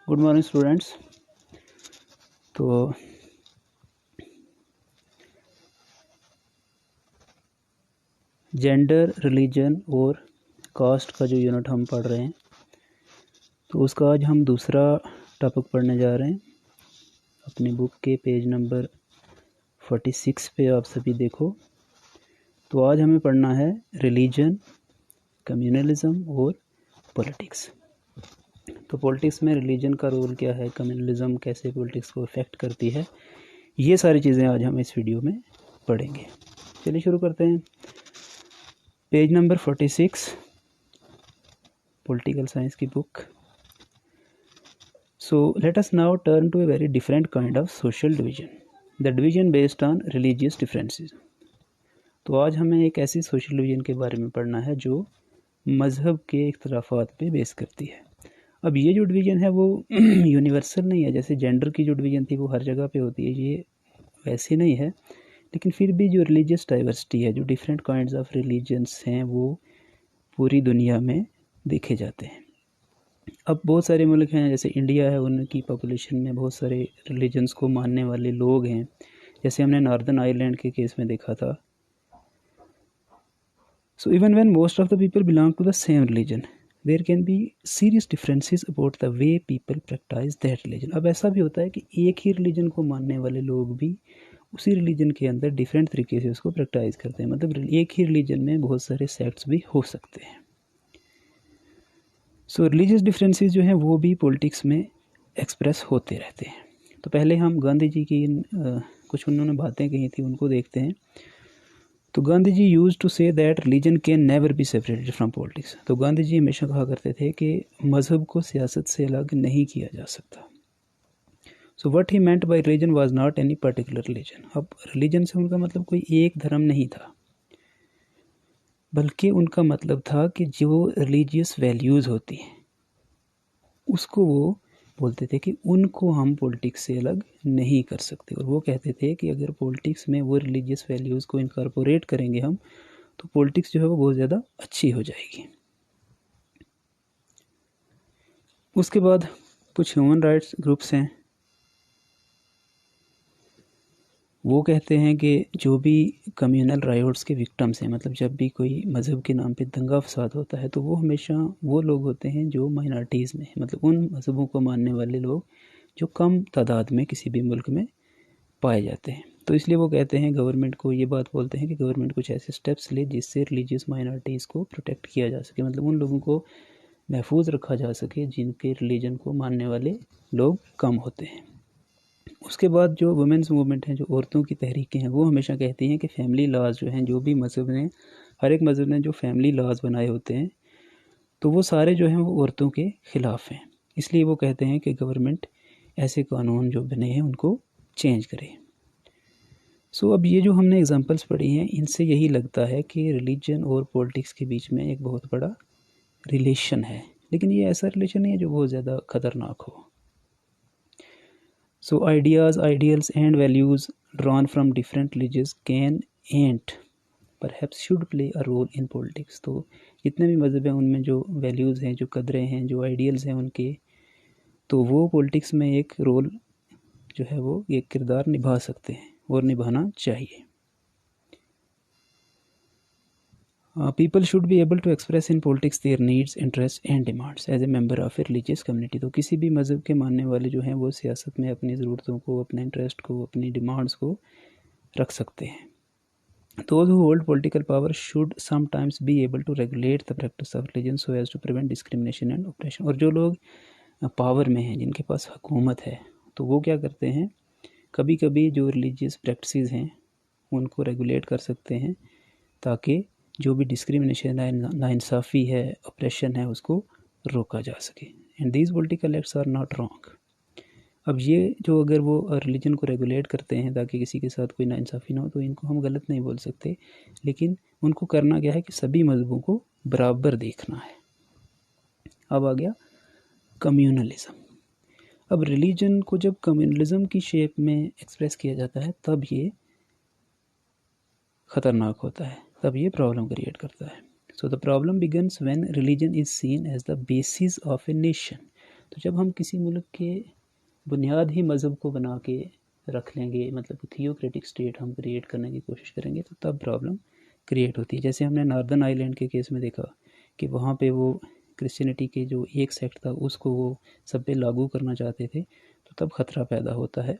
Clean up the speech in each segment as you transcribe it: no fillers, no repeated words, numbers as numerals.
Good morning students. तो gender, religion और cast का जो यूनिट हम पढ़ रहे हैं, तो उसका आज हम दूसरा टॉपिक पढ़ने जा रहे हैं। अपनी बुक के पेज नंबर 46 पे आप सभी देखो। तो आज हमें पढ़ना है रिलीजन, कम्युनलिज्म और पॉलिटिक्स। तो पॉलिटिक्स में रिलीजन का रोल क्या है, कम्युनलिज्म कैसे पॉलिटिक्स को इफ़ेक्ट करती है, ये सारी चीज़ें आज हम इस वीडियो में पढ़ेंगे। चलिए शुरू करते हैं। पेज नंबर 46, पॉलिटिकल साइंस की book. So let us now turn to a very different kind of social division, the division based on religious differences. तो आज हमें एक ऐसी सोशल डिवीजन के बारे में पढ़ना है जो मज़हब के इख्तलाफात पे बेस करती है। अब ये जो डिवीज़न है वो यूनिवर्सल नहीं है, जैसे जेंडर की जो डिवीज़न थी वो हर जगह पे होती है, ये वैसे नहीं है। लेकिन फिर भी जो रिलीजियस डाइवर्सिटी है, जो डिफरेंट काइंड्स ऑफ रिलीजन्स हैं, वो पूरी दुनिया में देखे जाते हैं। अब बहुत सारे मुल्क हैं, जैसे इंडिया है, उनकी पॉपुलेशन में बहुत सारे रिलीजन्स को मानने वाले लोग हैं। जैसे हमने नॉर्दर्न आयरलैंड के केस में देखा था। So even when most of the people belong to the same religion, there can be serious differences about the way people practise that religion. अब ऐसा भी होता है कि एक ही रिलीजन को मानने वाले लोग भी उसी रिलीजन के अंदर डिफरेंट तरीके से उसको प्रैक्टिस करते हैं। मतलब एक ही रिलीजन में बहुत सारे सेक्ट्स भी हो सकते हैं। सो रिलीजियस डिफरेंसेस जो हैं वो भी पॉलिटिक्स में एक्सप्रेस होते रहते हैं। तो पहले हम गांधी जी की कुछ उन्होंने बातें कही थी उनको देखते हैं। तो Gandhi ji used to say that religion can never be separated from politics. तो गांधी जी हमेशा कहा करते थे कि मज़हब को सियासत से अलग नहीं किया जा सकता। So what he meant by religion was not any particular religion. अब रिलीजन से उनका मतलब कोई एक धर्म नहीं था, बल्कि उनका मतलब था कि जो रिलीजियस वैल्यूज़ होती हैं उसको वो बोलते थे कि उनको हम पॉलिटिक्स से अलग नहीं कर सकते। और वो कहते थे कि अगर पॉलिटिक्स में वो रिलीजियस वैल्यूज़ को इनकॉर्पोरेट करेंगे हम, तो पॉलिटिक्स जो है वो बहुत ज़्यादा अच्छी हो जाएगी। उसके बाद कुछ ह्यूमन राइट्स ग्रुप्स हैं, वो कहते हैं कि जो भी कम्युनल राइट्स के विक्टिम्स हैं, मतलब जब भी कोई मज़हब के नाम पे दंगा फसाद होता है, तो वो हमेशा वो लोग होते हैं जो माइनॉरिटीज़ में, मतलब उन मज़हबों को मानने वाले लोग जो कम तादाद में किसी भी मुल्क में पाए जाते हैं। तो इसलिए वो कहते हैं, गवर्नमेंट को ये बात बोलते हैं कि गवर्नमेंट कुछ ऐसे स्टेप्स ले जिससे रिलीजियस माइनॉरिटीज़ को प्रोटेक्ट किया जा सके, मतलब उन लोगों को महफूज रखा जा सके जिनके रिलीजन को मानने वाले लोग कम होते हैं। उसके बाद जो वुमेंस मूवमेंट है, जो औरतों की तहरीकें हैं, वो हमेशा कहती हैं कि फैमिली लॉज जो हैं, जो भी मज़हब ने, हर एक मज़हब ने जो फैमिली लॉज बनाए होते हैं, तो वो सारे जो हैं वो औरतों के ख़िलाफ़ हैं। इसलिए वो कहते हैं कि गवर्नमेंट ऐसे कानून जो बने हैं उनको चेंज करे। सो अब ये जो हमने एग्जांपल्स पढ़ी हैं, इनसे यही लगता है कि रिलीजन और पॉलिटिक्स के बीच में एक बहुत बड़ा रिलेशन है। लेकिन ये ऐसा रिलेशन नहीं है जो बहुत ज़्यादा ख़तरनाक हो। So ideas, ideals and values drawn from different religions can and perhaps should play a role in politics. तो जितने भी मज़हब हैं उनमें जो वैल्यूज़ हैं, जो कदरें हैं, जो आइडियल्स हैं उनके, तो वो पॉलिटिक्स में एक रोल जो है वो एक किरदार निभा सकते हैं और निभाना चाहिए। People should be able to express in politics their needs, interests and demands as a member of a religious community. तो किसी भी मज़हब के मानने वाले जो हैं वो सियासत में अपनी ज़रूरतों को, अपने इंटरेस्ट को, अपनी डिमांड्स को रख सकते हैं। Those who hold political power should sometimes be able to regulate the practice of religion so as to prevent discrimination and oppression. और जो लोग पावर में हैं, जिनके पास हुकूमत है, तो वो क्या करते हैं, कभी कभी जो रिलीजियस प्रैक्टिसेस हैं उनको रेगुलेट कर सकते हैं ताकि जो भी डिस्क्रिमिनेशन है, नाइंसाफ़ी है, ऑपरेशन है, उसको रोका जा सके। And these political acts are not wrong. अब ये जो अगर वो रिलीजन को रेगुलेट करते हैं ताकि किसी के साथ कोई नाइंसाफ़ी ना हो, तो इनको हम गलत नहीं बोल सकते। लेकिन उनको करना क्या है कि सभी मज़हबों को बराबर देखना है। अब आ गया कम्युनलिज़म। अब रिलीजन को जब कम्युनलिज़म की शेप में एक्सप्रेस किया जाता है तब ये ख़तरनाक होता है, तब ये प्रॉब्लम क्रिएट करता है। So the problem begins when religion is seen as the basis of a nation. तो जब हम किसी मुल्क के बुनियाद ही मज़हब को बना के रख लेंगे, मतलब थियोक्रेटिक स्टेट हम क्रिएट करने की कोशिश करेंगे, तो तब प्रॉब्लम क्रिएट होती है। जैसे हमने नॉर्दर्न आयरलैंड के केस में देखा कि वहाँ पे वो क्रिश्चियनिटी के जो एक सेक्ट था उसको वो सब पे लागू करना चाहते थे, तो तब खतरा पैदा होता है।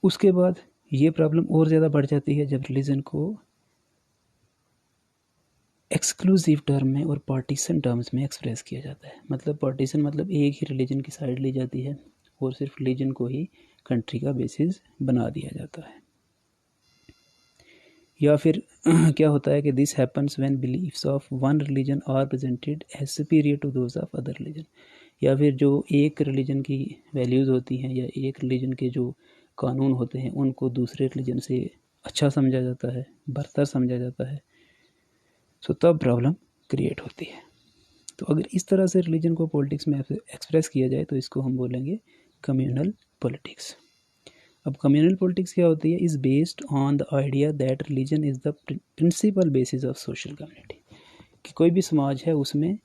उसके बाद ये प्रॉब्लम और ज़्यादा बढ़ जाती है जब रिलीजन को एक्सक्लूसिव टर्म में और पार्टीशन टर्म्स में एक्सप्रेस किया जाता है। मतलब पार्टीशन मतलब एक ही रिलीजन की साइड ली जाती है और सिर्फ रिलीजन को ही कंट्री का बेसिस बना दिया जाता है। या फिर क्या होता है कि this happens when beliefs of one religion are presented as superior to those of other religion. या फिर जो एक रिलीजन की वैल्यूज़ होती हैं या एक रिलीजन के जो कानून होते हैं उनको दूसरे रिलीजन से अच्छा समझा जाता है, बरतर समझा जाता है, सो तब प्रॉब्लम क्रिएट होती है। तो अगर इस तरह से रिलीजन को पॉलिटिक्स में एक्सप्रेस किया जाए तो इसको हम बोलेंगे कम्युनल पॉलिटिक्स। अब कम्युनल पॉलिटिक्स क्या होती है? Is based on the idea that religion is the principal basis of social community. कि कोई भी समाज है उसमें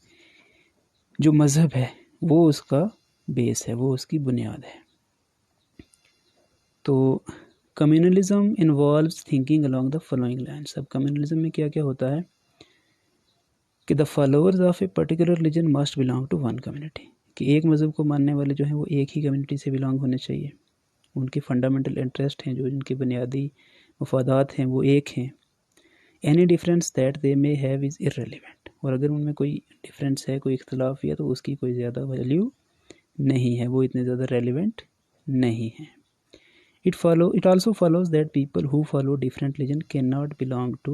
जो मज़हब है वो उसका बेस है, वो उसकी बुनियाद है। तो communalism involves thinking along the following lines. अब कम्युनलिज्म में क्या क्या होता है कि the followers of a particular religion must belong to one community. कि एक मज़हब को मानने वाले जो हैं वो एक ही कम्युनिटी से बिलोंग होने चाहिए, उनके फंडामेंटल इंटरेस्ट हैं, जो उनके बुनियादी मफादात हैं वो एक हैं। Any difference that they may have is irrelevant. और अगर उनमें कोई डिफरेंस है, कोई इख्तलाफ है, तो उसकी कोई ज़्यादा वैल्यू नहीं है, वो इतने ज़्यादा रेलिवेंट नहीं है। It also follows that people who follow different religion cannot belong to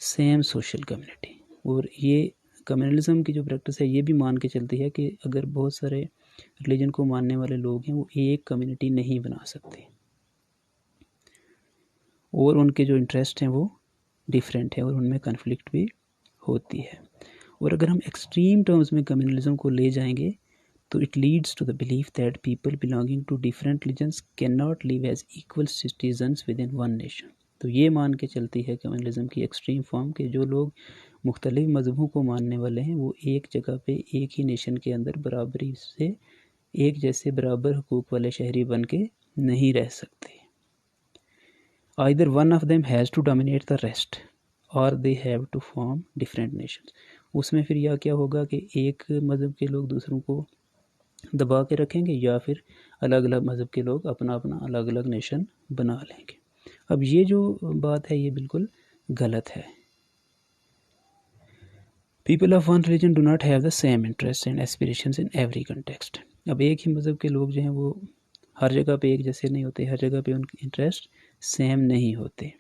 same social community. और ये कम्युनलिज्म की जो प्रैक्टिस है ये भी मान के चलती है कि अगर बहुत सारे रिलीजन को मानने वाले लोग हैं वो एक कम्युनिटी नहीं बना सकते और उनके जो इंटरेस्ट हैं वो डिफरेंट है और उनमें कन्फ्लिक्ट भी होती है। और अगर हम एक्सट्रीम टर्म्स में कम्युनलिज्म को ले जाएंगे तो it leads to the belief that people belonging to different religions can not live as equal citizens within one nation. तो ये मान के चलती है कम्युनलिज्म की एक्सट्रीम फॉर्म के जो लोग मुख्तलिफ मज़हबों को मानने वाले हैं वो एक जगह पे एक ही नेशन के अंदर बराबरी से एक जैसे बराबर हकूक़ वाले शहरी बन के नहीं रह सकते। Either one of them has to dominate the rest और they have to form different nations. उसमें फिर यह क्या होगा कि एक मज़हब के लोग दूसरों को दबा के रखेंगे या फिर अलग अलग मज़हब के लोग अपना अपना अलग अलग नेशन बना लेंगे। अब ये जो बात है ये बिल्कुल गलत है। People of one religion do not have the same interest and aspirations in every context. अब एक ही मज़हब के लोग जो हैं वो हर जगह पे एक जैसे नहीं होते, हर जगह पे उनके इंटरेस्ट सेम नहीं होते।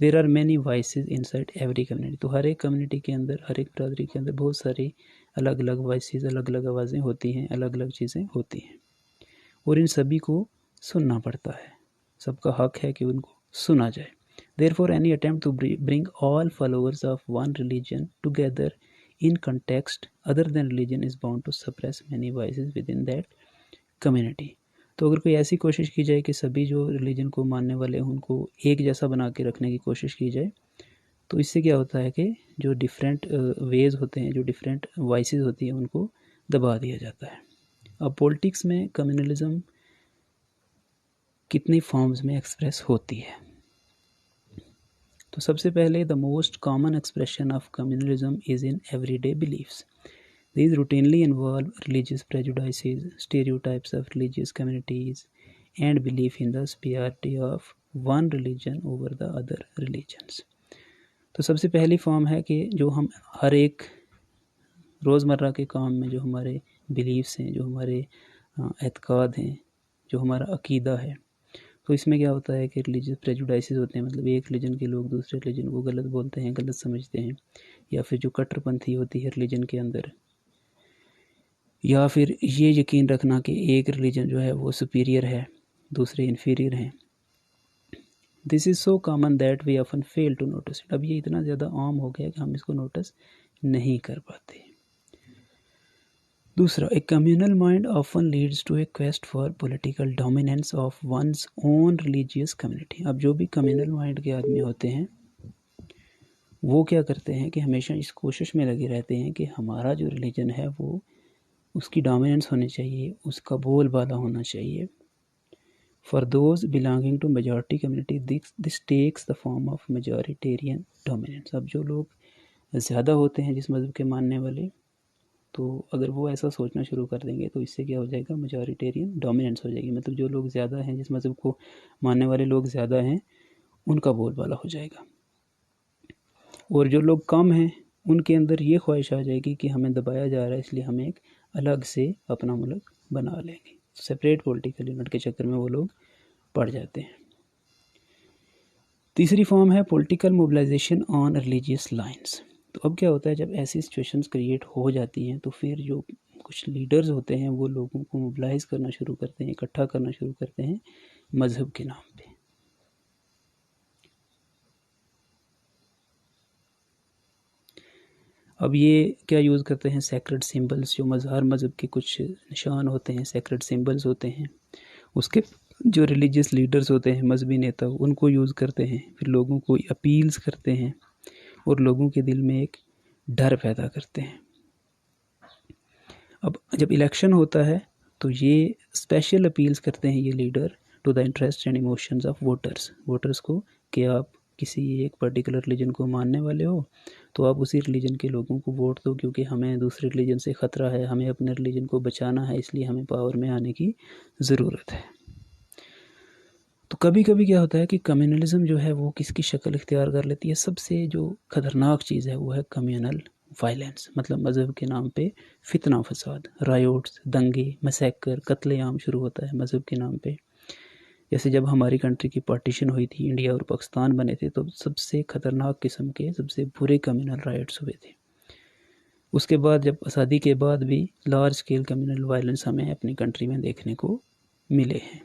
There are many voices inside every community. तो हर एक कम्युनिटी के अंदर, हर एक बरादरी के अंदर बहुत सारी अलग अलग वॉइसेस, अलग अलग आवाज़ें होती हैं, अलग अलग चीज़ें होती हैं और इन सभी को सुनना पड़ता है। सबका हक है कि उनको सुना जाए। Therefore, any attempt to bring all followers of one religion together in context other than religion is bound to suppress many voices within that community. तो अगर कोई ऐसी कोशिश की जाए कि सभी जो रिलीजन को मानने वाले हैं उनको एक जैसा बना के रखने की कोशिश की जाए तो इससे क्या होता है कि जो डिफरेंट वेज होते हैं, जो डिफरेंट वॉइसेस होती हैं उनको दबा दिया जाता है। अब पॉलिटिक्स में कम्युनलिज्म कितनी फॉर्म्स में एक्सप्रेस होती है? तो सबसे पहले the most common expression of communalism is in everyday beliefs. These routinely involve religious prejudices, stereotypes of religious communities, and belief in the superiority of one religion over the other religions. तो सबसे पहली form है कि जो हम हर एक रोज़मर्रा के काम में जो हमारे बिलीफ्स हैं, जो हमारे एतक़ाद हैं, जो हमारा अक़ीदा है, तो इसमें क्या होता है कि रिलीजियस प्रेजुडाइसेस होते हैं। मतलब एक रिलीजन के लोग दूसरे रिलीजन को गलत बोलते हैं, गलत समझते हैं, या फिर जो कट्टरपंथी होती है रिलीजन के अंदर, या फिर ये यकीन रखना कि एक रिलीजन जो है वो सुपीरियर है, दूसरे इन्फीरियर हैं। This is so common that we often fail to notice it. अब ये इतना ज़्यादा आम हो गया कि हम इसको नोटिस नहीं कर पाते। दूसरा, a communal mind often leads to a quest for political dominance of one's own religious community. अब जो भी कम्युनल माइंड के आदमी होते हैं वो क्या करते हैं कि हमेशा इस कोशिश में लगे रहते हैं कि हमारा जो रिलीजन है वो उसकी डोमिनेंस होनी चाहिए, उसका बोलबाला होना चाहिए। For those belonging to majority community this takes the form of majoritarian dominance. अब जो लोग ज़्यादा होते हैं जिस मज़हब के मानने वाले, तो अगर वो ऐसा सोचना शुरू कर देंगे तो इससे क्या हो जाएगा, मेजॉरिटेरियन डोमिनेंस हो जाएगी। मतलब जो लोग ज़्यादा हैं, जिस मज़हब को मानने वाले लोग ज़्यादा हैं, उनका बोलबाला हो जाएगा। और जो लोग कम हैं उनके अंदर ये ख्वाहिश आ जाएगी कि हमें दबाया जा रहा है, इसलिए हम एक अलग से अपना मुल्क बना लेंगे। सेपरेट पॉलिटिकल यूनिट के चक्कर में वो लोग पड़ जाते हैं। तीसरी फॉर्म है political mobilisation on religious lines. तो अब क्या होता है, जब ऐसी सिचुएशंस क्रिएट हो जाती हैं तो फिर जो कुछ लीडर्स होते हैं वो लोगों को मोबिलाइज करना शुरू करते हैं, इकट्ठा करना शुरू करते हैं मज़हब के नाम पे। अब ये क्या यूज़ करते हैं, सेक्रेड सिंबल्स, जो हर मज़हब के कुछ निशान होते हैं, सेक्रेड सिंबल्स होते हैं, उसके जो रिलीजियस लीडर्स होते हैं, मजहबी नेता, उनको यूज़ करते हैं, फिर लोगों को अपील्स करते हैं और लोगों के दिल में एक डर पैदा करते हैं। अब जब इलेक्शन होता है तो ये स्पेशल अपील्स करते हैं ये leader to the interest and emotions of voters को, कि आप किसी एक पर्टिकुलर रिलीजन को मानने वाले हो तो आप उसी रिलीजन के लोगों को वोट दो, क्योंकि हमें दूसरे रिलीजन से ख़तरा है, हमें अपने रिलीजन को बचाना है, इसलिए हमें पावर में आने की ज़रूरत है। तो कभी कभी क्या होता है कि कम्युनलिज्म जो है वो किसकी शक्ल इख्तियार कर लेती है। सबसे जो ख़तरनाक चीज़ है वो है कम्युनल वायलेंस, मतलब मज़हब के नाम पे फितना फसाद, रायोट्स, दंगे, मैसेकर, कत्लेआम शुरू होता है मज़हब के नाम पे। जैसे जब हमारी कंट्री की पार्टीशन हुई थी, इंडिया और पाकिस्तान बने थे, तो सबसे ख़तरनाक किस्म के सबसे बुरे कम्युनल राइट्स हुए थे। उसके बाद जब आज़ादी के बाद भी लार्ज स्केल कम्युनल वायलेंस हमें अपनी कंट्री में देखने को मिले हैं।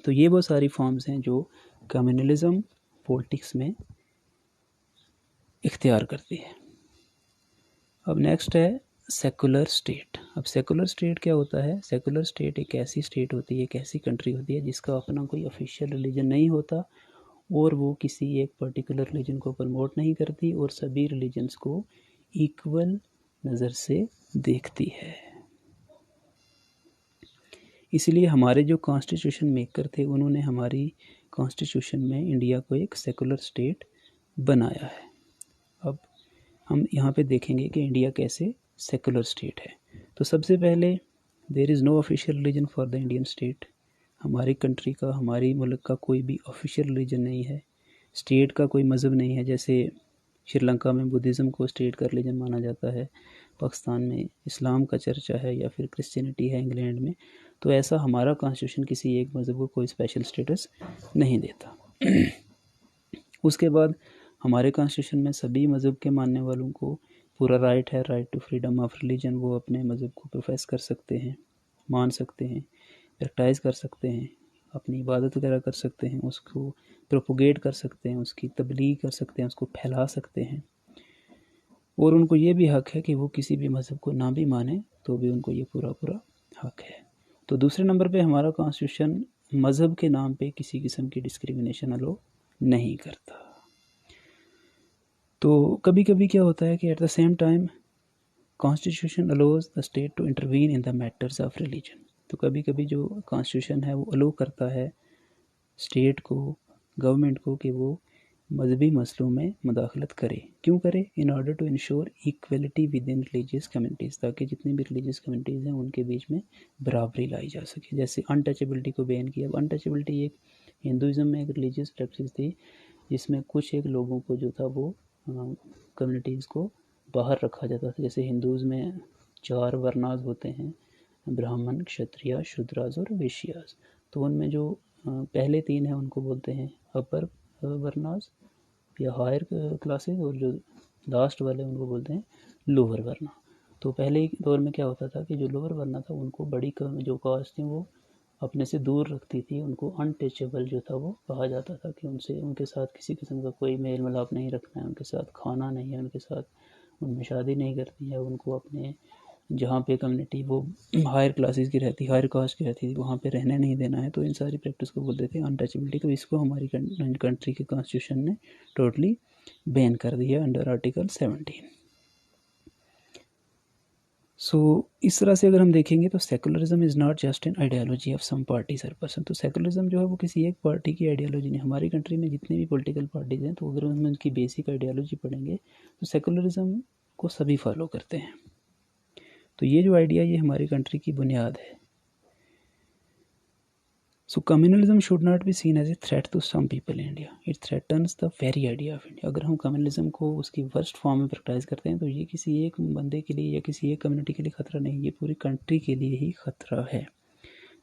तो ये वो सारी फॉर्म्स हैं जो कम्युनलिज्म पॉलिटिक्स में इख्तियार करती है। अब नेक्स्ट है सेकुलर स्टेट। अब सेकुलर स्टेट क्या होता है, सेकुलर स्टेट एक ऐसी स्टेट होती है, एक ऐसी कंट्री होती है जिसका अपना कोई ऑफिशियल रिलीजन नहीं होता और वो किसी एक पर्टिकुलर रिलीजन को प्रमोट नहीं करती और सभी रिलीजन्स को इक्वल नज़र से देखती है। इसलिए हमारे जो कॉन्स्टिट्यूशन मेकर थे उन्होंने हमारी कॉन्स्टिट्यूशन में इंडिया को एक सेकुलर स्टेट बनाया है। अब हम यहाँ पे देखेंगे कि इंडिया कैसे सेकुलर स्टेट है। तो सबसे पहले there is no official religion for the Indian state. हमारी कंट्री का, हमारी मुल्क का कोई भी ऑफिशियल रिलीजन नहीं है, स्टेट का कोई मज़हब नहीं है। जैसे श्रीलंका में बुद्धिज़्म को स्टेट का रिलीजन माना जाता है, पाकिस्तान में इस्लाम का चर्चा है, या फिर क्रिश्चियनिटी है इंग्लैंड में। तो ऐसा हमारा कॉन्स्टिट्यूशन किसी एक मज़हब को कोई स्पेशल स्टेटस नहीं देता। उसके बाद हमारे कॉन्स्टिट्यूशन में सभी मज़हब के मानने वालों को पूरा राइट है, right to freedom of religion. वो अपने मज़हब को प्रोफेस कर सकते हैं, मान सकते हैं, प्रैक्टिस कर सकते हैं, अपनी इबादत वगैरह कर सकते हैं, उसको प्रोपोगेट कर सकते हैं, उसकी तबलीग कर सकते हैं, उसको फैला सकते हैं। और उनको ये भी हक़ है कि वो किसी भी मज़हब को ना भी माने तो भी उनको ये पूरा हक़ है। तो दूसरे नंबर पे हमारा कॉन्स्टिट्यूशन मज़हब के नाम पे किसी किस्म की डिस्क्रिमिनेशन अलो नहीं करता। तो कभी कभी क्या होता है कि at the same time constitution allows the state to intervene in the matters of religion. तो कभी कभी जो कॉन्स्टिट्यूशन है वो अलो करता है स्टेट को, गवर्नमेंट को, कि वो मजहबी मसलों में मुदाखलत करे। क्यों करे? In order to ensure equality within religious communities, ताकि जितनी भी रिलीजियस कम्युनिटीज़ हैं उनके बीच में बराबरी लाई जा सके। जैसे अनटचेबिलिटी को बैन किया। अब अनटचेबिलिटी एक हिंदुज़म में एक रिलीजियस प्रैक्टिस थी जिसमें कुछ एक लोगों को जो था वो कम्युनिटीज़ को बाहर रखा जाता था। जैसे हिंदूज़ में 4 वर्णास होते हैं, ब्राह्मण, क्षत्रिय, शूद्रास और वैश्यास। तो उनमें जो पहले 3 हैं उनको बोलते हैं अपर वर्णास या हायर क्लासेस, और जो लास्ट वाले उनको बोलते हैं लोअर वर्ना। तो पहले दौर में क्या होता था कि जो लोअर वर्ना था उनको बड़ी जो कास्ट थी वो अपने से दूर रखती थी, उनको अनटचेबल जो था वो कहा जाता था कि उनके साथ किसी किस्म का कोई मेल मिलाप नहीं रखना है, उनके साथ खाना नहीं है, उनके साथ उनमें शादी नहीं करती है, उनको अपने जहाँ पे कम्युनिटी वो हायर क्लासेस की रहती, हायर कास्ट की रहती थी, वहाँ पे रहने नहीं देना है। तो इन सारी प्रैक्टिस को बोलते थे अनटचेबिलिटी। तो इसको हमारी कंट्री के कॉन्स्टिट्यूशन ने टोटली बैन कर दिया अंडर आर्टिकल 17। सो इस तरह से अगर हम देखेंगे तो secularism is not just an ideology of some parties और पर्सन। तो सेकुलरिज्म जो है वो किसी एक पार्टी की आइडियोलॉजी नहीं। हमारी कंट्री में जितने भी पॉलिटिकल पार्टीज हैं, तो अगर हम उनकी बेसिक आइडियोलॉजी पढ़ेंगे तो सेकुलरिज्म को सभी फॉलो करते हैं। तो ये जो आइडिया, ये हमारी कंट्री की बुनियाद है। So communalism should not be seen as a threat to some people in India, it threatens the very idea of India. अगर हम कम्युनलिज्म को उसकी वर्स्ट फॉर्म में प्रैक्टिस करते हैं तो ये किसी एक बंदे के लिए या किसी एक कम्युनिटी के लिए खतरा नहीं, ये पूरी कंट्री के लिए ही खतरा है।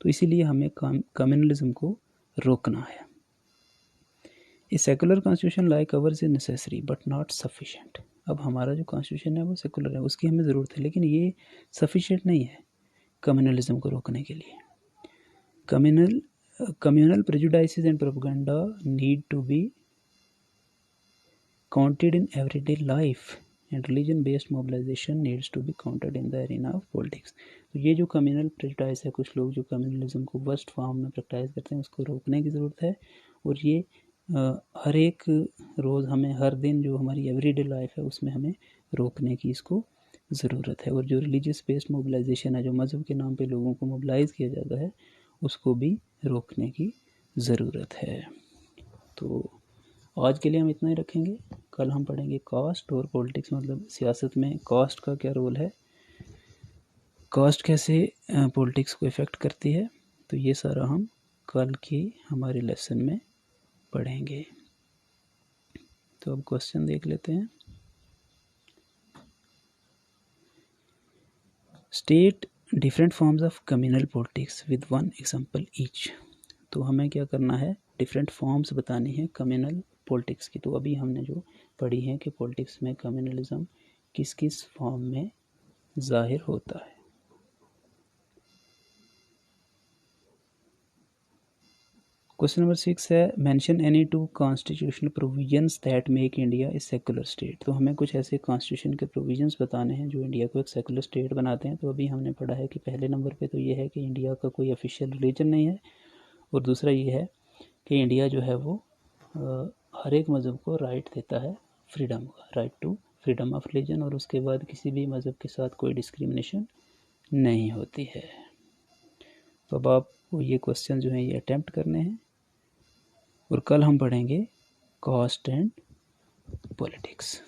तो इसीलिए हमें कम्युनलिज्म को रोकना है। A secular constitution like ours is necessary but not sufficient. अब हमारा जो कॉन्स्टिट्यूशन है वो सेकुलर है, उसकी हमें ज़रूरत है, लेकिन ये सफिशेंट नहीं है कम्युनलिज्म को रोकने के लिए। Communal prejudices and propaganda need to be counted in everyday life and religion-based mobilization needs to be counted in the arena of politics। तो ये जो कम्युनल प्रेजुडाइस है, कुछ लोग जो कम्युनलिज्म को वर्स्ट फॉर्म में प्रैक्टिस करते हैं, उसको रोकने की ज़रूरत है। और ये हर एक रोज़ हमें, हर दिन जो हमारी एवरीडे लाइफ है उसमें हमें रोकने की इसको ज़रूरत है। और जो रिलीजियस बेस्ड मोबिलाइजेशन है, जो मज़हब के नाम पे लोगों को मोबिलाइज़ किया जाता है, उसको भी रोकने की ज़रूरत है। तो आज के लिए हम इतना ही रखेंगे। कल हम पढ़ेंगे कास्ट और पॉलिटिक्स, मतलब सियासत में कास्ट का क्या रोल है, कास्ट कैसे पॉलिटिक्स को इफ़ेक्ट करती है। तो ये सारा हम कल की हमारे लेसन में पढ़ेंगे। तो अब क्वेश्चन देख लेते हैं। State different forms of communal politics with one example each. तो हमें क्या करना है, डिफरेंट फॉर्म्स बतानी है कम्युनल पॉलिटिक्स की। तो अभी हमने जो पढ़ी है कि पॉलिटिक्स में कम्युनलिज्म किस किस फॉर्म में जाहिर होता है। क्वेश्चन नंबर 6 है, mention any two constitutional provisions that make India a secular state. तो हमें कुछ ऐसे कॉन्स्टिट्यूशन के प्रोविजंस बताने हैं जो इंडिया को एक सेकुलर स्टेट बनाते हैं। तो अभी हमने पढ़ा है कि पहले नंबर पे तो ये है कि इंडिया का कोई ऑफिशियल रिलीजन नहीं है, और दूसरा ये है कि इंडिया जो है वो हर एक मज़हब को राइट देता है फ्रीडम का, right to freedom of religion, और उसके बाद किसी भी मज़हब के साथ कोई डिस्क्रिमिनेशन नहीं होती है। तो अब आपको ये क्वेश्चन जो है ये अटैम्प्ट करने हैं, और कल हम पढ़ेंगे कास्ट एंड पॉलिटिक्स।